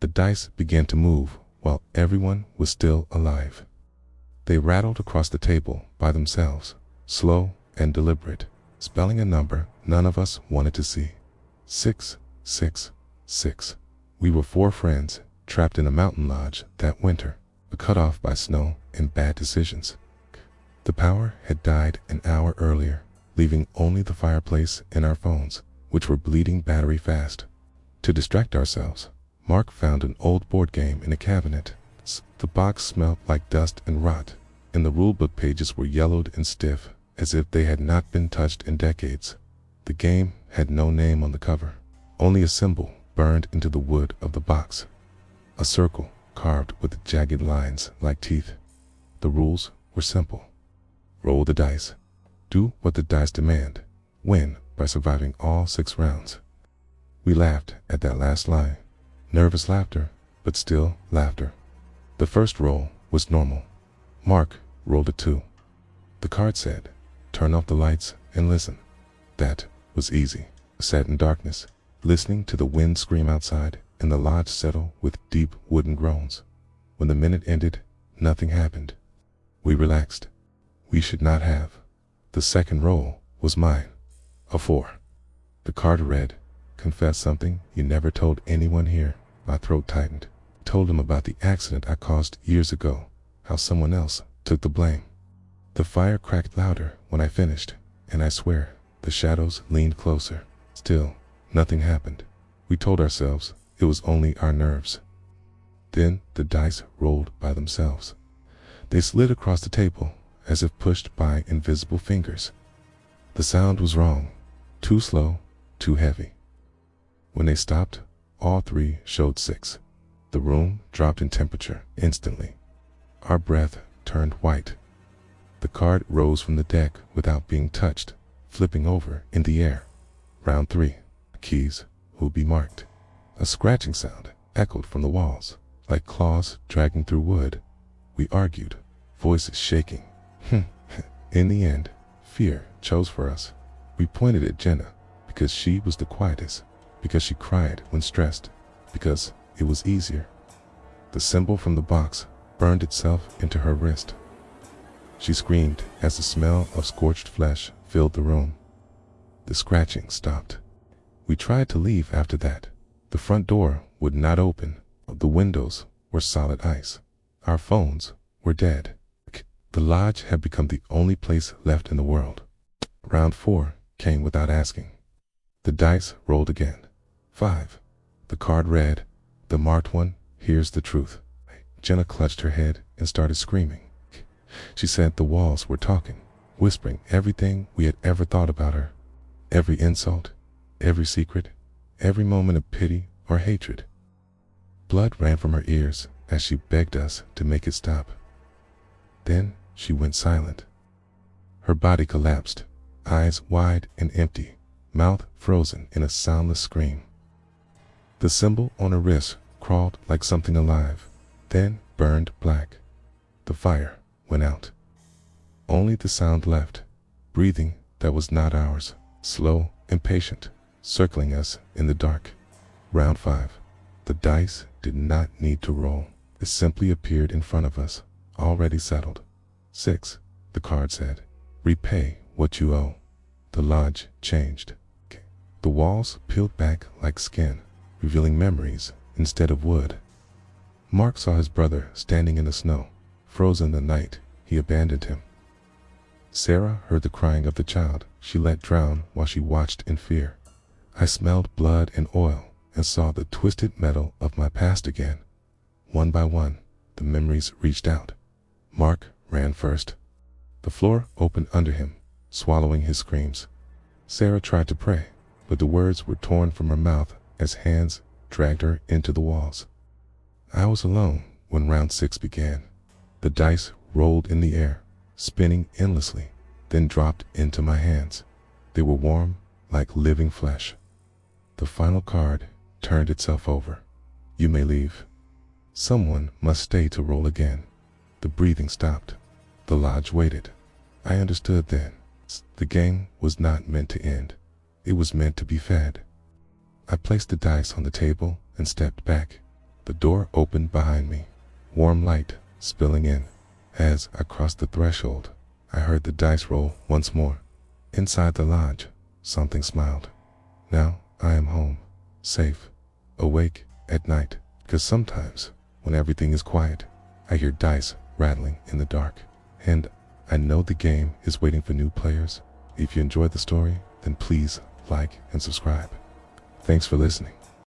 The dice began to move while everyone was still alive. They rattled across the table by themselves, slow and deliberate, spelling a number none of us wanted to see. 6, 6, 6. We were 4 friends trapped in a mountain lodge that winter, cut off by snow and bad decisions. The power had died an hour earlier, leaving only the fireplace and our phones, which were bleeding battery fast. To distract ourselves, Mark found an old board game in a cabinet. The box smelled like dust and rot, and the rulebook pages were yellowed and stiff, as if they had not been touched in decades. The game had no name on the cover, only a symbol burned into the wood of the box. A circle carved with jagged lines like teeth. The rules were simple. Roll the dice. Do what the dice demand. Win by surviving all 6 rounds. We laughed at that last line. Nervous laughter, but still laughter. The first roll was normal. Mark rolled a 2. The card said, "Turn off the lights and listen." That was easy. I sat in darkness, listening to the wind scream outside and the lodge settle with deep wooden groans. When the minute ended, nothing happened. We relaxed. We should not have. The second roll was mine. A 4. The card read, "Confess something you never told anyone here." My throat tightened. Told him about the accident I caused years ago, how someone else took the blame. The fire cracked louder when I finished, and I swear, the shadows leaned closer. Still, nothing happened. We told ourselves it was only our nerves. Then the dice rolled by themselves. They slid across the table as if pushed by invisible fingers. The sound was wrong, too slow, too heavy. When they stopped, all 3 showed 6. The room dropped in temperature instantly. Our breath turned white. The card rose from the deck without being touched, flipping over in the air. Round 3. Keys will be marked. A scratching sound echoed from the walls, like claws dragging through wood. We argued, voices shaking. In the end, fear chose for us. We pointed at Jenna because she was the quietest, because she cried when stressed, because it was easier. The symbol from the box burned itself into her wrist. She screamed as the smell of scorched flesh filled the room. The scratching stopped. We tried to leave after that. The front door would not open. The windows were solid ice. Our phones were dead. The lodge had become the only place left in the world. Round 4 came without asking. The dice rolled again. 5. The card read, "The marked one hears the truth." Jenna clutched her head and started screaming. She said the walls were talking, whispering everything we had ever thought about her. Every insult, every secret, every moment of pity or hatred. Blood ran from her ears as she begged us to make it stop. Then she went silent. Her body collapsed, eyes wide and empty, mouth frozen in a soundless scream. The symbol on her wrist crawled like something alive, then burned black. The fire went out. Only the sound left, breathing that was not ours, slow and patient, circling us in the dark. Round 5. The dice did not need to roll. It simply appeared in front of us, already settled. 6. The card said, "Repay what you owe." The lodge changed. The walls peeled back like skin, revealing memories instead of wood. Mark saw his brother standing in the snow, frozen the night he abandoned him. Sarah heard the crying of the child she let drown while she watched in fear. I smelled blood and oil and saw the twisted metal of my past again. One by one, the memories reached out. Mark ran first. The floor opened under him, swallowing his screams. Sarah tried to pray, but the words were torn from her mouth as hands dragged her into the walls. I was alone when round 6 began. The dice rolled in the air, spinning endlessly, then dropped into my hands. They were warm like living flesh. The final card turned itself over. "You may leave." Someone must stay to roll again. The breathing stopped. The lodge waited. I understood then. The game was not meant to end. It was meant to be fed. I placed the dice on the table and stepped back. The door opened behind me, warm light spilling in. As I crossed the threshold, I heard the dice roll once more. Inside the lodge, something smiled. Now I am home, safe, awake at night, 'cause sometimes, when everything is quiet, I hear dice rattling in the dark. And I know the game is waiting for new players. If you enjoyed the story, then please like and subscribe. Thanks for listening.